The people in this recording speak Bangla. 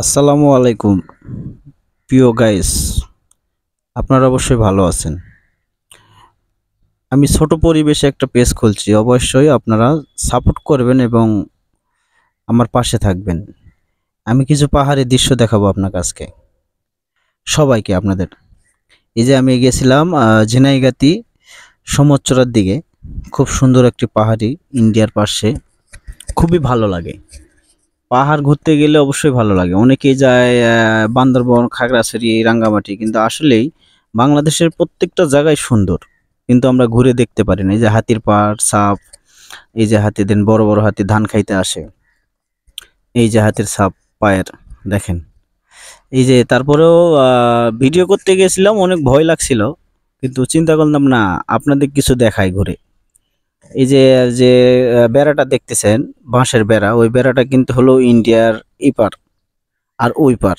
আসসালামু আলাইকুম প্রিয় গাইস, আপনারা অবশ্যই ভালো আছেন। আমি ছোট পরিবেশে একটা পেজ খুলছি, অবশ্যই আপনারা সাপোর্ট করবেন এবং আমার পাশে থাকবেন। আমি কিছু পাহাড়ি দৃশ্য দেখাবো আপনার কাছকে, সবাইকে আপনাদের। এই যে আমি গেছিলাম ঝিনাইগাতি সমুদ্রের দিকে, খুব সুন্দর একটি পাহাড়ি ইন্ডিয়ার পাশে, খুবই ভালো লাগে। পাহাড় ঘুরতে গেলে অবশ্যই ভালো লাগে। অনেকেই যায় বান্দরবন, খাগড়াছড়ি, রাঙ্গামাটি, কিন্তু আসলেই বাংলাদেশের প্রত্যেকটা জায়গায় সুন্দর, কিন্তু আমরা ঘুরে দেখতে পারি না। এই যে হাতির পাহাড়, সাপ, এই যে হাতি, দেন বড় বড় হাতি ধান খাইতে আসে, এই যে হাতির সাপ পায়ের, দেখেন। এই যে তারপরেও ভিডিও করতে গেছিলাম, অনেক ভয় লাগছিল, কিন্তু চিন্তা করলাম না, আপনাদের কিছু দেখাই ঘুরে। এই যে যে বেড়াটা দেখতেছেন, বাঁশের বেড়া, ওই বেড়াটা কিন্তু হলো ইন্ডিয়ার এই পার আর ওই পার।